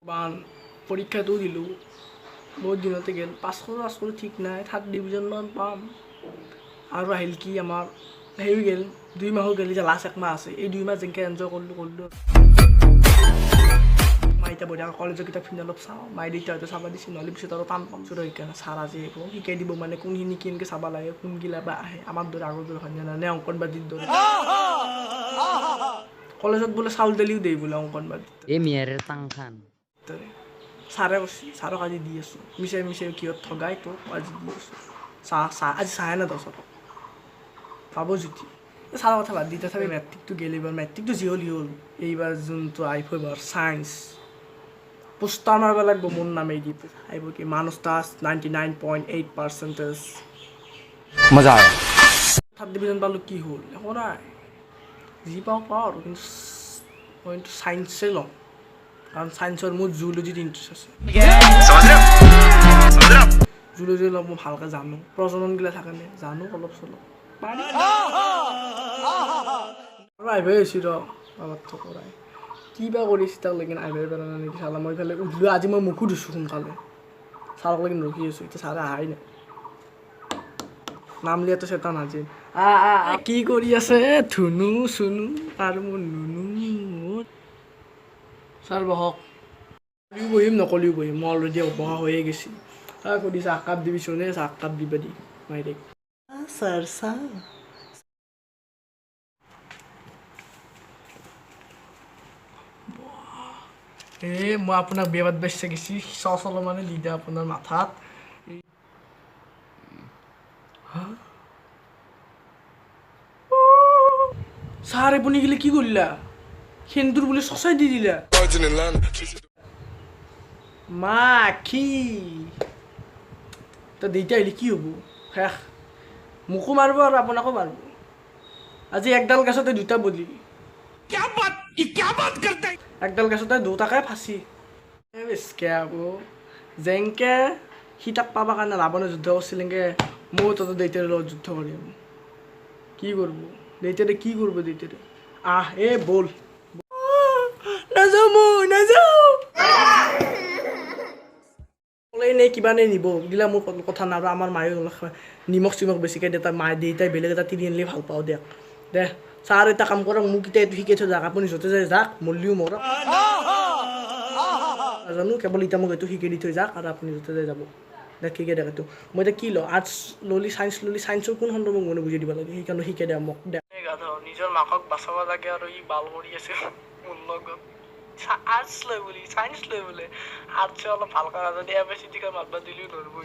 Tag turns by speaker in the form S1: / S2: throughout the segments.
S1: বান পৰীক্ষাটো দিলোঁ বহুত দিনতে গেল 500 ঠিক নাই 3rd ডিভিজনমান পাম আৰু আহিল কি আমাৰ হেৰি গেল 2 মাহো গেল যে লাষ্ট 1 মাহ আছে এই 2 মাহ যেনকে এনজয় কৰিলোঁ মাই এতিয়া বঢ়িয়া কলেজৰ কিতাপ খিনি অলপ চাওঁ মাই দেউতা হয়তো চাবা দিছে নহ'লে পিছত আৰু টান পাম চোৰ সেইকাৰণে ছাৰ আজি এইবোৰ শিকাই দিব মানে কোনখিনি কেনেকৈ চাব লাগে কোনগিলা বা আহে আমাৰ দৰে আগৰ দৰে হয় নে অংকনবাদীৰ দৰে কলেজত বোলে চাউল দালিও দেই বোলে অংকনবাদীত
S2: এই মিয়াৰৰ টাং খান
S1: ছাৰে কৈছে ছাৰক আজি দি আছোঁ মিছাই কিহত ঠগাই তোক আজি দি আছোঁ আজি চাহে না দহ পাব জুতি ছাৰৰ কথা বাদ দি তথাপি মেট্ৰিকটো গেল এইবাৰ মেট্ৰিকটো যি হ'ল এইবাৰ যোনটো আহিব এইবাৰ চায়েন্স পোষ্টাৰ মাৰিব লাগিব মোৰ নামে দি আহিব কি মানস দাস 99.8%
S2: মজা আয়া
S1: 3rd ডিভিজন পালোঁ কি হ'ল একো নাই যি পাওঁ আৰু কিন্তু মই কিন্তু চায়েন্সেই ল'ম কাৰণ চায়েন্সৰ মোৰ জুলজিত ইণ্টাৰেষ্ট আছে জুলজি অলপ মই ভালকৈ জানো প্ৰজননগিলা থাকে নে জানো অলপ চলপ আৰু আহিবই হৈছি ৰ অলপ কৰাই কি বা কৰিছে তাক লেকিন আহিবই পৰা নাই নেকি চালা মই ইফালে উঠিলোঁ আজি মই মুখো ধুইছোঁ সোনকালে ছাৰক লেকিন ৰখি আছোঁ এতিয়া ছাৰে আহাই নাই নাম লিয়াতো চেতা নাজি কি কৰি আছে ধুনু চুনু আৰু মোৰ নুনু ছাৰ বহক বহিম নকলিও বহিম মই অলৰেডি বহা হৈয়ে গেছি সুধিছে আকাপ দিবিচোন আকাপ দিবা দি মাই দেখ ছাৰ চা মই আপোনাক বিয়া পাতিব ইচ্ছা গেছি চচ অলপমানে দি দিয়া আপোনাৰ মাথাত ছাৰ আপুনি গেলে কি কৰিলা সেন্দুৰ বোলে চচাই দি দিলা মাখি তো দেউতা আহিলে কি হ'ব শেষ মোকো মাৰিব আৰু আপোনাকো মাৰিব আজি একডাল গছতে দুটা বলি একডাল গছতে দুটাকে ফাঁচি যেনকে সি তাক পাবৰ কাৰণে ৰাৱণে যুদ্ধ কৰিছিল এনেকৈ ময়ো তহঁতৰ দেউতাৰ লগত যুদ্ধ কৰিম কি কৰিব দেউতাৰে কি কৰিব দেউতাৰে বল নাযাওঁ মই নাযাওঁ নে কিবা নে নিব গিলা মোৰ কথা নাই আৰু আমাৰ মায়ে নিমখ চিমখ বেছিকৈ দিয়ে তাৰ মায়ে দেউতাই বেলেগ এটা তিৰি আনিলে ভাল পাওঁ দিয়ক দে ছাৰ এটা কাম কৰক মোক এতিয়া এইটো শিকাই থৈ যাওক আপুনি য'তে যায় যাওক মৰিলেও মৰক নাজানো কেৱল এতিয়া মোক এইটো শিকাই দি থৈ যাওক আৰু আপুনি য'তে যায় যাব দে শিকাই দিয়ক এইটো মই এতিয়া কি লওঁ আৰ্টছ ল'লি চায়েন্সৰ কোন খণ্ড মোক মানে বুজি দিব লাগে সেইকাৰণে শিকাই দিয়া মোক দে নিজৰ মাকক বাচাব লাগে আৰু ই বাল কৰি আছে মোৰ লগত আৰ্টছ লৈ বুলি চায়েন্স লৈ বোলে আৰ্টছে অলপ ভালকৈ নাজানি এমএচিটিকে মাতবা দিলেও নৰব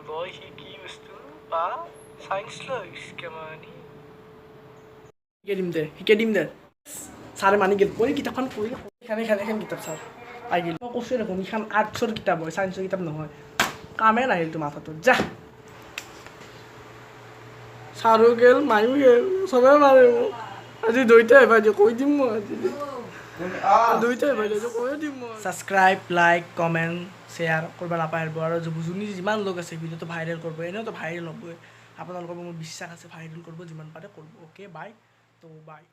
S1: লয় সি কি বস্তু বা চায়েন্স লৈ কেমানি শিকাই দিম দে ছাৰে মানি গেল পঢ়ি কিতাপখন পঢ়ি এখন কিতাপ ছাৰ পাই গেল মই কৈছোৱে দেখোন এইখন আৰ্টছৰ কিতাপ হয় চায়েন্সৰ কিতাপ নহয় কামেই নাহিল তো মাথাটোত যা ছাৰো গেল মায়ো গেল চবে মাৰে মোক আজি দুইটাই বাইদেউ কৈ দিম মই আজি দুইটাই বাইদেউ কৈ দিম মই ছাবস্ক্ৰাইব লাইক কমেণ্ট শ্বেয়াৰ কৰিব নাপাহৰিব আৰু যোনে যিমান লোক আছে ভিডিঅ'টো ভাইৰেল কৰিব এনেওতো ভাইৰেল হ'বই আপোনালোকৰ মোৰ বিশ্বাস আছে ভাইৰেল কৰিব যিমান পাৰে কৰিব অ'কে বাই তো বাই